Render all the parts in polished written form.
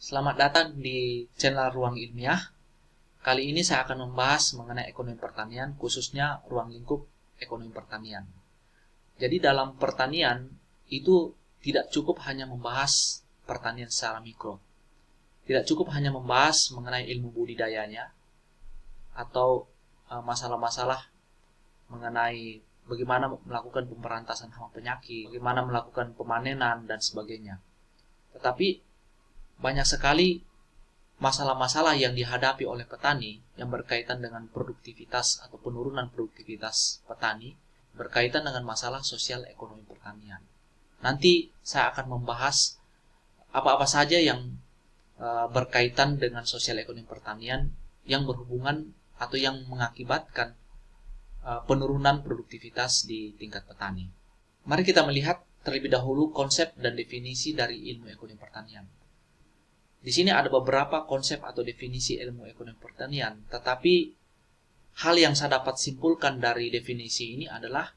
Selamat datang di channel Ruang Ilmiah. Kali ini saya akan membahas mengenai ekonomi pertanian, khususnya ruang lingkup ekonomi pertanian. Jadi dalam pertanian itu tidak cukup hanya membahas pertanian secara mikro. Tidak cukup hanya membahas mengenai ilmu budidayanya atau masalah-masalah mengenai bagaimana melakukan pemberantasan hama penyakit, bagaimana melakukan pemanenan dan sebagainya. Tetapi banyak sekali masalah-masalah yang dihadapi oleh petani yang berkaitan dengan produktivitas atau penurunan produktivitas petani berkaitan dengan masalah sosial ekonomi pertanian. Nanti saya akan membahas apa-apa saja yang berkaitan dengan sosial ekonomi pertanian yang berhubungan atau yang mengakibatkan penurunan produktivitas di tingkat petani. Mari kita melihat terlebih dahulu konsep dan definisi dari ilmu ekonomi pertanian. Di sini ada beberapa konsep atau definisi ilmu ekonomi pertanian, tetapi hal yang saya dapat simpulkan dari definisi ini adalah,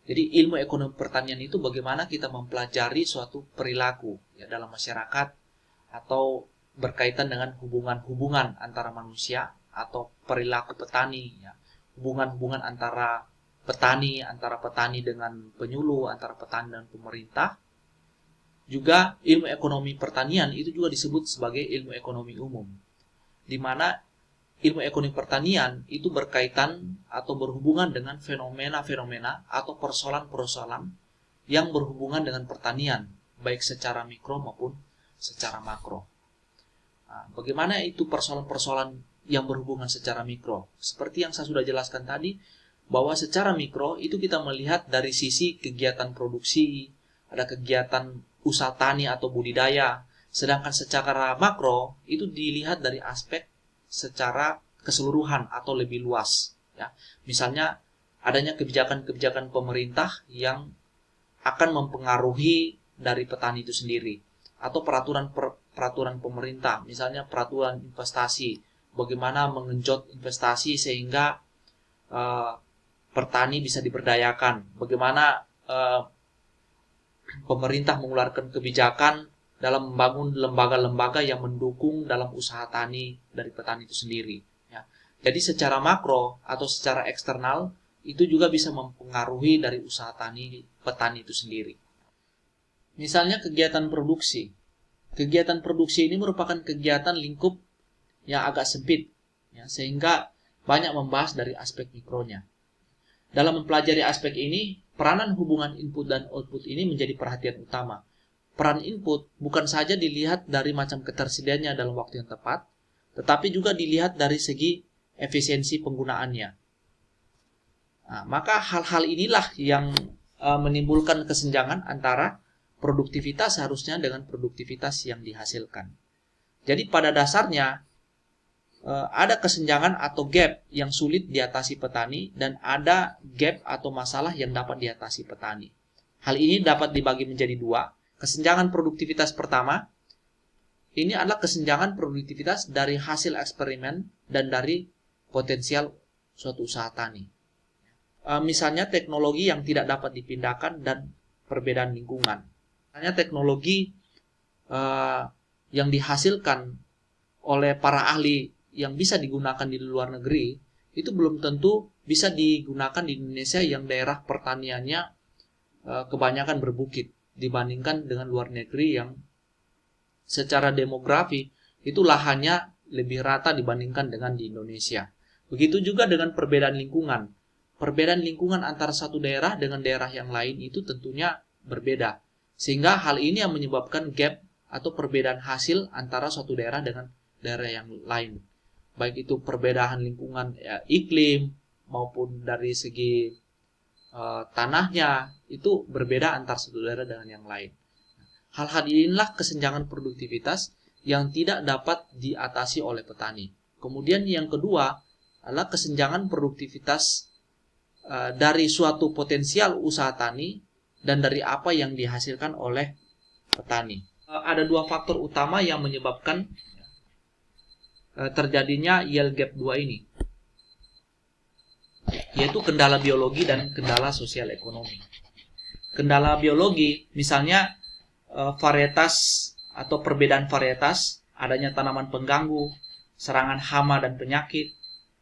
jadi ilmu ekonomi pertanian itu bagaimana kita mempelajari suatu perilaku ya, dalam masyarakat atau berkaitan dengan hubungan-hubungan antara manusia atau perilaku petani, ya, hubungan-hubungan antara petani dengan penyuluh, antara petani dan pemerintah. Juga ilmu ekonomi pertanian itu juga disebut sebagai ilmu ekonomi umum, di mana ilmu ekonomi pertanian itu berkaitan atau berhubungan dengan fenomena-fenomena atau persoalan-persoalan yang berhubungan dengan pertanian, baik secara mikro maupun secara makro. Nah, bagaimana itu persoalan-persoalan yang berhubungan secara mikro? Seperti yang saya sudah jelaskan tadi, bahwa secara mikro itu kita melihat dari sisi kegiatan produksi, ada kegiatan usaha tani atau budidaya, sedangkan secara makro itu dilihat dari aspek secara keseluruhan atau lebih luas. Ya. Misalnya adanya kebijakan-kebijakan pemerintah yang akan mempengaruhi dari petani itu sendiri, atau peraturan pemerintah, misalnya peraturan investasi, bagaimana mengenjot investasi sehingga petani bisa diberdayakan, bagaimana pemerintah mengeluarkan kebijakan dalam membangun lembaga-lembaga yang mendukung dalam usaha tani dari petani itu sendiri. Ya. Jadi secara makro atau secara eksternal itu juga bisa mempengaruhi dari usaha petani itu sendiri. Misalnya kegiatan produksi. Kegiatan produksi ini merupakan kegiatan lingkup yang agak sempit, ya, sehingga banyak membahas dari aspek mikronya. Dalam mempelajari aspek ini, peranan hubungan input dan output ini menjadi perhatian utama. Peran input bukan saja dilihat dari macam ketersediaannya dalam waktu yang tepat, tetapi juga dilihat dari segi efisiensi penggunaannya. Nah, maka hal-hal inilah yang menimbulkan kesenjangan antara produktivitas seharusnya dengan produktivitas yang dihasilkan. Jadi pada dasarnya, ada kesenjangan atau gap yang sulit diatasi petani dan ada gap atau masalah yang dapat diatasi petani. Hal ini dapat dibagi menjadi dua. Kesenjangan produktivitas pertama, ini adalah kesenjangan produktivitas dari hasil eksperimen dan dari potensial suatu usaha tani. Misalnya teknologi yang tidak dapat dipindahkan dan perbedaan lingkungan. Misalnya teknologi yang dihasilkan oleh para ahli yang bisa digunakan di luar negeri, itu belum tentu bisa digunakan di Indonesia yang daerah pertaniannya kebanyakan berbukit dibandingkan dengan luar negeri yang secara demografi itu lahannya lebih rata dibandingkan dengan di Indonesia. Begitu juga dengan perbedaan lingkungan. Perbedaan lingkungan antara satu daerah dengan daerah yang lain itu tentunya berbeda. Sehingga hal ini yang menyebabkan gap atau perbedaan hasil antara suatu daerah dengan daerah yang lain. Baik itu perbedaan lingkungan ya, iklim maupun dari segi tanahnya itu berbeda antar satu daerah dengan yang lain. Hal-hal inilah kesenjangan produktivitas yang tidak dapat diatasi oleh petani. Kemudian yang kedua adalah kesenjangan produktivitas dari suatu potensial usaha tani dan dari apa yang dihasilkan oleh petani. Ada dua faktor utama yang menyebabkan terjadinya yield gap 2 ini, yaitu kendala biologi dan kendala sosial ekonomi. Kendala biologi misalnya varietas atau perbedaan varietas adanya tanaman pengganggu, serangan hama dan penyakit,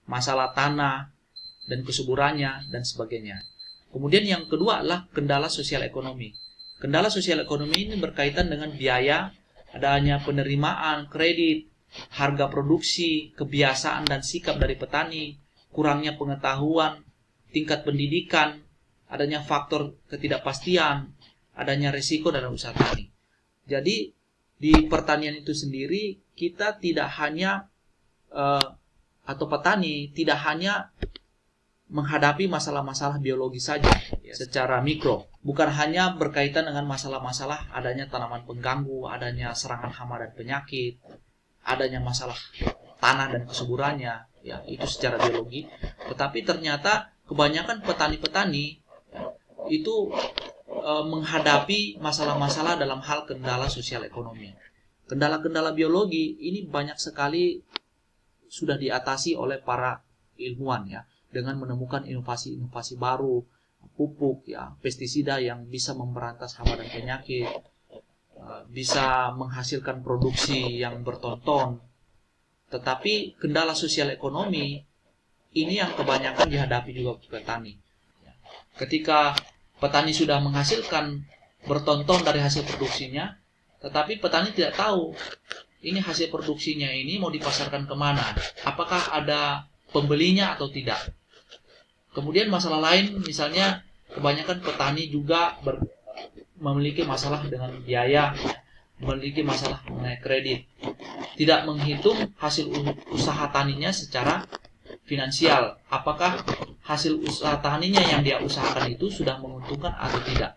masalah tanah dan kesuburannya, dan sebagainya. Kemudian yang kedua adalah kendala sosial ekonomi. Kendala sosial ekonomi ini berkaitan dengan biaya, adanya penerimaan, kredit, harga produksi, kebiasaan dan sikap dari petani, kurangnya pengetahuan, tingkat pendidikan, adanya faktor ketidakpastian, adanya risiko dalam usaha tani. Jadi di pertanian itu sendiri kita tidak hanya atau petani tidak hanya menghadapi masalah-masalah biologi saja secara mikro, bukan hanya berkaitan dengan masalah-masalah adanya tanaman pengganggu, adanya serangan hama dan penyakit, adanya masalah tanah dan kesuburannya, ya itu secara biologi. Tetapi ternyata kebanyakan petani-petani itu menghadapi masalah-masalah dalam hal kendala sosial ekonomi. Kendala-kendala biologi ini banyak sekali sudah diatasi oleh para ilmuwan ya, dengan menemukan inovasi-inovasi baru, pupuk ya, pestisida yang bisa memberantas hama dan penyakit, bisa menghasilkan produksi yang bertonton. Tetapi kendala sosial ekonomi ini yang kebanyakan dihadapi juga petani. Ketika petani sudah menghasilkan bertonton dari hasil produksinya, tetapi petani tidak tahu ini hasil produksinya ini mau dipasarkan kemana, apakah ada pembelinya atau tidak. Kemudian masalah lain, misalnya kebanyakan petani juga memiliki masalah dengan biaya, memiliki masalah mengenai kredit, tidak menghitung hasil usaha taninya secara finansial, apakah hasil usaha taninya yang dia usahakan itu sudah menguntungkan atau tidak,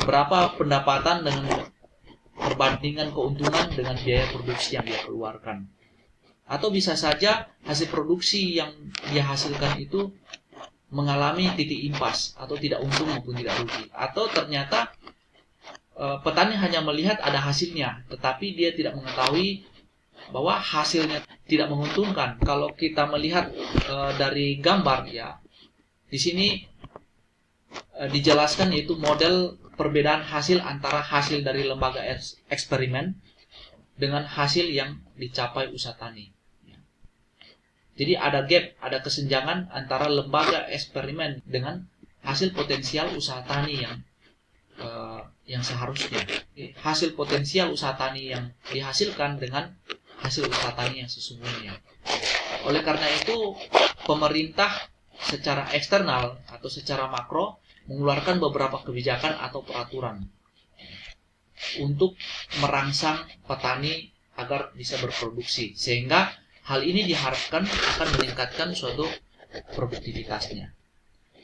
berapa pendapatan dengan perbandingan keuntungan dengan biaya produksi yang dia keluarkan. Atau bisa saja hasil produksi yang dia hasilkan itu mengalami titik impas atau tidak untung maupun tidak rugi, atau ternyata petani hanya melihat ada hasilnya tetapi dia tidak mengetahui bahwa hasilnya tidak menguntungkan. Kalau kita melihat dari gambar ya, di sini dijelaskan yaitu model perbedaan hasil antara hasil dari lembaga eksperimen dengan hasil yang dicapai usaha tani. Jadi ada gap, ada kesenjangan antara lembaga eksperimen dengan hasil potensial usaha tani yang seharusnya. Hasil potensial usaha tani yang dihasilkan dengan hasil usaha tani yang sesungguhnya. Oleh karena itu, pemerintah secara eksternal atau secara makro mengeluarkan beberapa kebijakan atau peraturan untuk merangsang petani agar bisa berproduksi, sehingga hal ini diharapkan akan meningkatkan suatu produktivitasnya.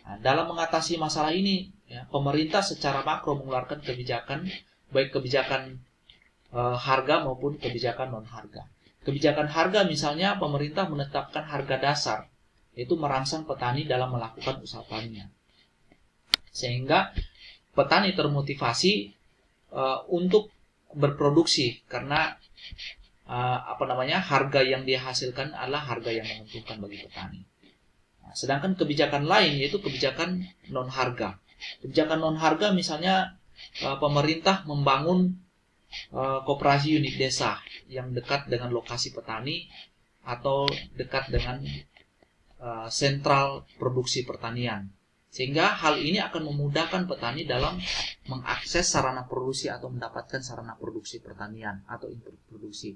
Nah, dalam mengatasi masalah ini, ya, pemerintah secara makro mengeluarkan kebijakan, baik kebijakan harga maupun kebijakan non harga. Kebijakan harga misalnya pemerintah menetapkan harga dasar, yaitu merangsang petani dalam melakukan usaha taninya, sehingga petani termotivasi untuk berproduksi karena harga yang dia hasilkan adalah harga yang menguntungkan bagi petani. Nah, sedangkan kebijakan lain yaitu kebijakan non harga. Kebijakan non harga misalnya pemerintah membangun koperasi unit desa yang dekat dengan lokasi petani atau dekat dengan sentral produksi pertanian, sehingga hal ini akan memudahkan petani dalam mengakses sarana produksi atau mendapatkan sarana produksi pertanian atau input produksi.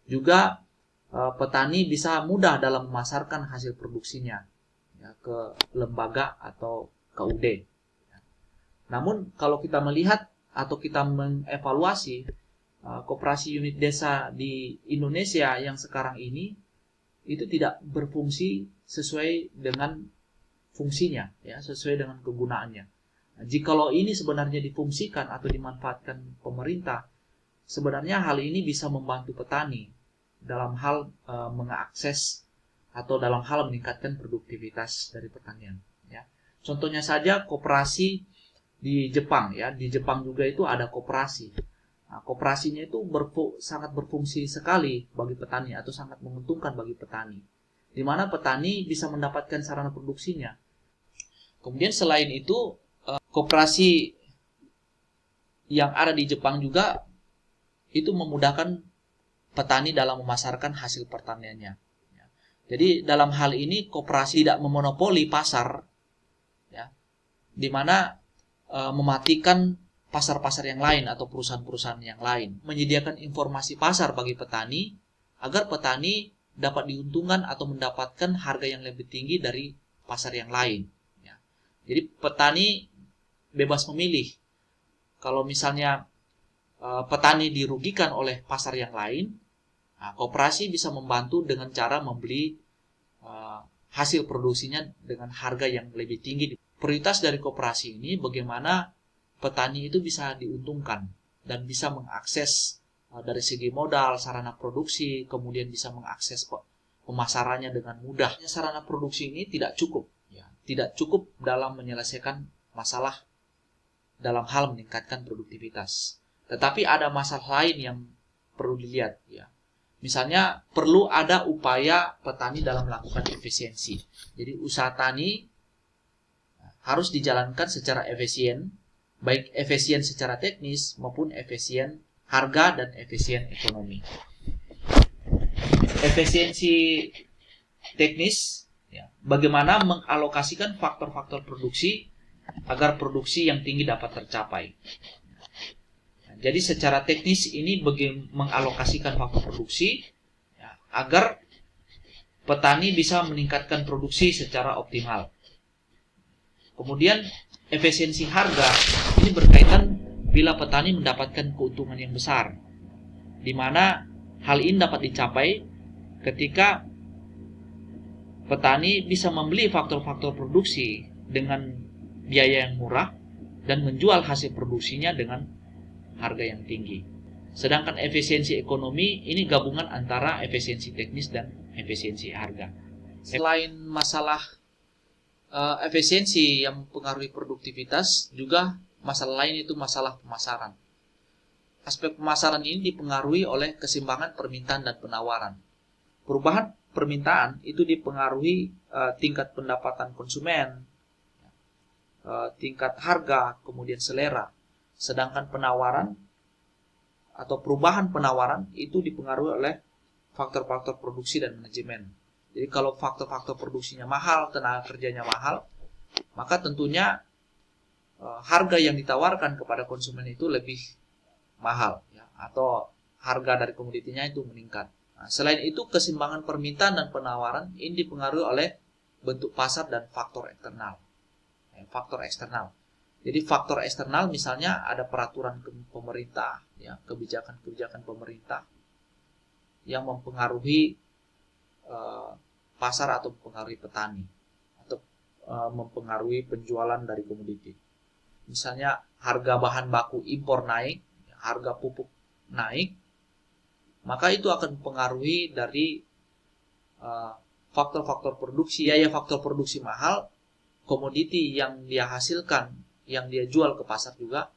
Juga petani bisa mudah dalam memasarkan hasil produksinya ya, ke lembaga atau ke UD. Namun kalau kita melihat atau kita mengevaluasi koperasi unit desa di Indonesia yang sekarang ini itu tidak berfungsi sesuai dengan fungsinya, ya, sesuai dengan kegunaannya. Nah, jikalau ini sebenarnya difungsikan atau dimanfaatkan pemerintah, sebenarnya hal ini bisa membantu petani dalam hal mengakses atau dalam hal meningkatkan produktivitas dari pertanian. Ya. Contohnya saja koperasi di Jepang, ya, di Jepang juga itu ada koperasi. Nah, koperasinya itu sangat berfungsi sekali bagi petani atau sangat menguntungkan bagi petani, di mana petani bisa mendapatkan sarana produksinya. Kemudian selain itu, koperasi yang ada di Jepang juga itu memudahkan petani dalam memasarkan hasil pertaniannya. Ya. Jadi dalam hal ini koperasi tidak memonopoli pasar, ya, di mana mematikan pasar-pasar yang lain atau perusahaan-perusahaan yang lain, menyediakan informasi pasar bagi petani agar petani dapat diuntungkan atau mendapatkan harga yang lebih tinggi dari pasar yang lain. Ya. Jadi petani bebas memilih. Kalau misalnya petani dirugikan oleh pasar yang lain, nah, koperasi bisa membantu dengan cara membeli hasil produksinya dengan harga yang lebih tinggi. Prioritas dari koperasi ini bagaimana petani itu bisa diuntungkan dan bisa mengakses dari segi modal, sarana produksi, kemudian bisa mengakses pemasarannya dengan mudah. Sarana produksi ini tidak cukup, ya, tidak cukup dalam menyelesaikan masalah dalam hal meningkatkan produktivitas. Tetapi ada masalah lain yang perlu dilihat, ya. Misalnya perlu ada upaya petani dalam melakukan efisiensi. Jadi usaha tani harus dijalankan secara efisien, baik efisien secara teknis maupun efisien harga dan efisien ekonomi. Efisiensi teknis, ya, bagaimana mengalokasikan faktor-faktor produksi agar produksi yang tinggi dapat tercapai. Jadi secara teknis ini mengalokasikan faktor produksi, ya, agar petani bisa meningkatkan produksi secara optimal. Kemudian efisiensi harga ini berkaitan bila petani mendapatkan keuntungan yang besar, di mana hal ini dapat dicapai ketika petani bisa membeli faktor-faktor produksi dengan biaya yang murah dan menjual hasil produksinya dengan harga yang tinggi. Sedangkan efisiensi ekonomi ini gabungan antara efisiensi teknis dan efisiensi harga. Selain masalah efisiensi yang mempengaruhi produktivitas, juga masalah lain itu masalah pemasaran. Aspek pemasaran ini dipengaruhi oleh keseimbangan permintaan dan penawaran. Perubahan permintaan itu dipengaruhi tingkat pendapatan konsumen, tingkat harga, kemudian selera. Sedangkan penawaran atau perubahan penawaran itu dipengaruhi oleh faktor-faktor produksi dan manajemen. Jadi kalau faktor-faktor produksinya mahal, tenaga kerjanya mahal, maka tentunya harga yang ditawarkan kepada konsumen itu lebih mahal, ya, atau harga dari komoditinya itu meningkat. Nah, selain itu keseimbangan permintaan dan penawaran ini dipengaruhi oleh bentuk pasar dan faktor eksternal. Faktor eksternal. Jadi faktor eksternal misalnya ada peraturan pemerintah, ya, kebijakan-kebijakan pemerintah yang mempengaruhi pasar atau mempengaruhi petani atau mempengaruhi penjualan dari komoditi. Misalnya harga bahan baku impor naik, harga pupuk naik, maka itu akan mempengaruhi dari faktor-faktor produksi. Biaya faktor produksi mahal, komoditi yang dia hasilkan, yang dia jual ke pasar juga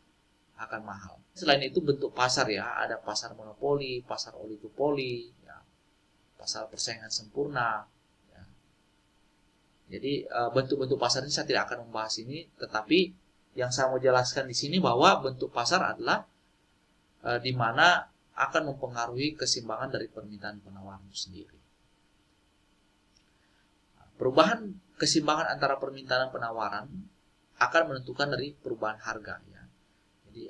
akan mahal. Selain itu bentuk pasar, ya, ada pasar monopoli, pasar oligopoli, ya, pasar persaingan sempurna. Ya. Jadi bentuk-bentuk pasar ini saya tidak akan membahas ini, tetapi yang saya mau jelaskan di sini bahwa bentuk pasar adalah di mana akan mempengaruhi keseimbangan dari permintaan penawaran itu sendiri. Perubahan keseimbangan antara permintaan dan penawaran akan menentukan dari perubahan harga, ya. Jadi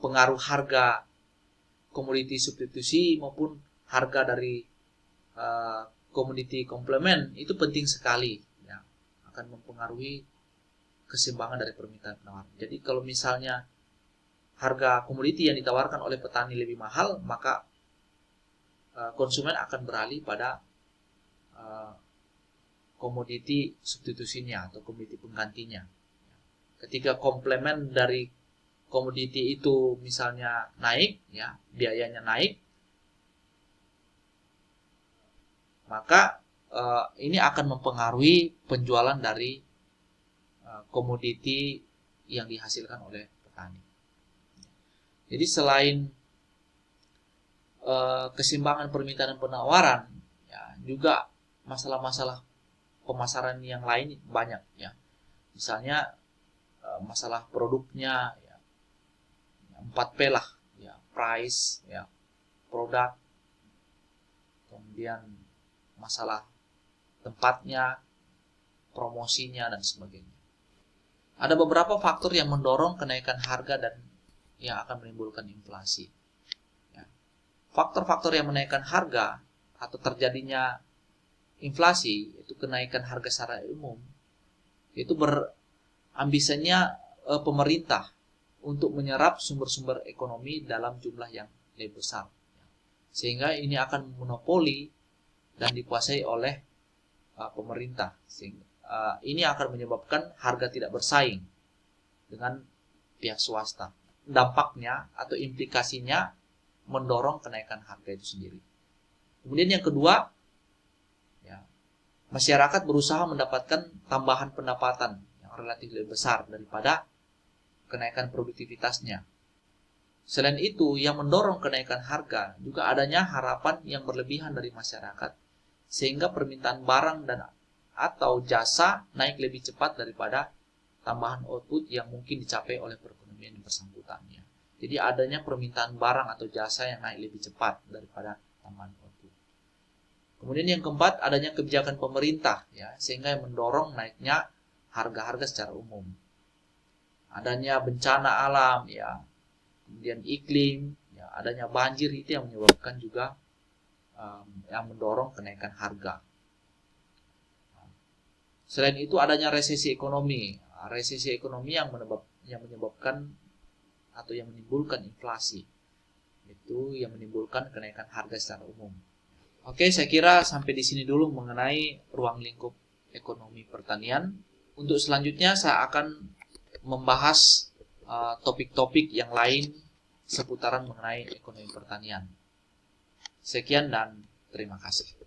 pengaruh harga komoditi substitusi maupun harga dari komoditi komplement itu penting sekali, ya, akan mempengaruhi keseimbangan dari permintaan penawaran. Jadi kalau misalnya harga komoditi yang ditawarkan oleh petani lebih mahal, maka konsumen akan beralih pada komoditi substitusinya atau komoditi penggantinya. Ketika komplement dari komoditi itu misalnya naik, ya, biayanya naik, maka ini akan mempengaruhi penjualan dari komoditi yang dihasilkan oleh petani. Jadi selain keseimbangan permintaan dan penawaran, ya, juga masalah-masalah pemasaran yang lain banyak, ya. Misalnya masalah produknya, ya, 4P lah, ya, price, ya, produk, kemudian masalah tempatnya, promosinya, dan sebagainya. Ada beberapa faktor yang mendorong kenaikan harga dan yang akan menimbulkan inflasi. Faktor-faktor yang menaikkan harga atau terjadinya inflasi, itu kenaikan harga secara umum, itu berambisinya pemerintah untuk menyerap sumber-sumber ekonomi dalam jumlah yang lebih besar. Sehingga ini akan memonopoli dan dikuasai oleh pemerintah. Sehingga ini akan menyebabkan harga tidak bersaing dengan pihak swasta. Dampaknya atau implikasinya mendorong kenaikan harga itu sendiri. Kemudian yang kedua, masyarakat berusaha mendapatkan tambahan pendapatan yang relatif lebih besar daripada kenaikan produktivitasnya. Selain itu, yang mendorong kenaikan harga juga adanya harapan yang berlebihan dari masyarakat, sehingga permintaan barang dan atau jasa naik lebih cepat daripada tambahan output yang mungkin dicapai oleh perekonomian yang bersangkutannya. Jadi adanya permintaan barang atau jasa yang naik lebih cepat daripada tambahan output. Kemudian yang keempat, adanya kebijakan pemerintah, sehingga yang mendorong naiknya harga-harga secara umum. Adanya bencana alam, kemudian iklim, adanya banjir, itu yang menyebabkan juga yang mendorong kenaikan harga. Selain itu adanya resesi ekonomi yang menyebabkan atau yang menimbulkan inflasi, itu yang menimbulkan kenaikan harga secara umum. Oke, saya kira sampai di sini dulu mengenai ruang lingkup ekonomi pertanian. Untuk selanjutnya saya akan membahas topik-topik yang lain seputaran mengenai ekonomi pertanian. Sekian dan terima kasih.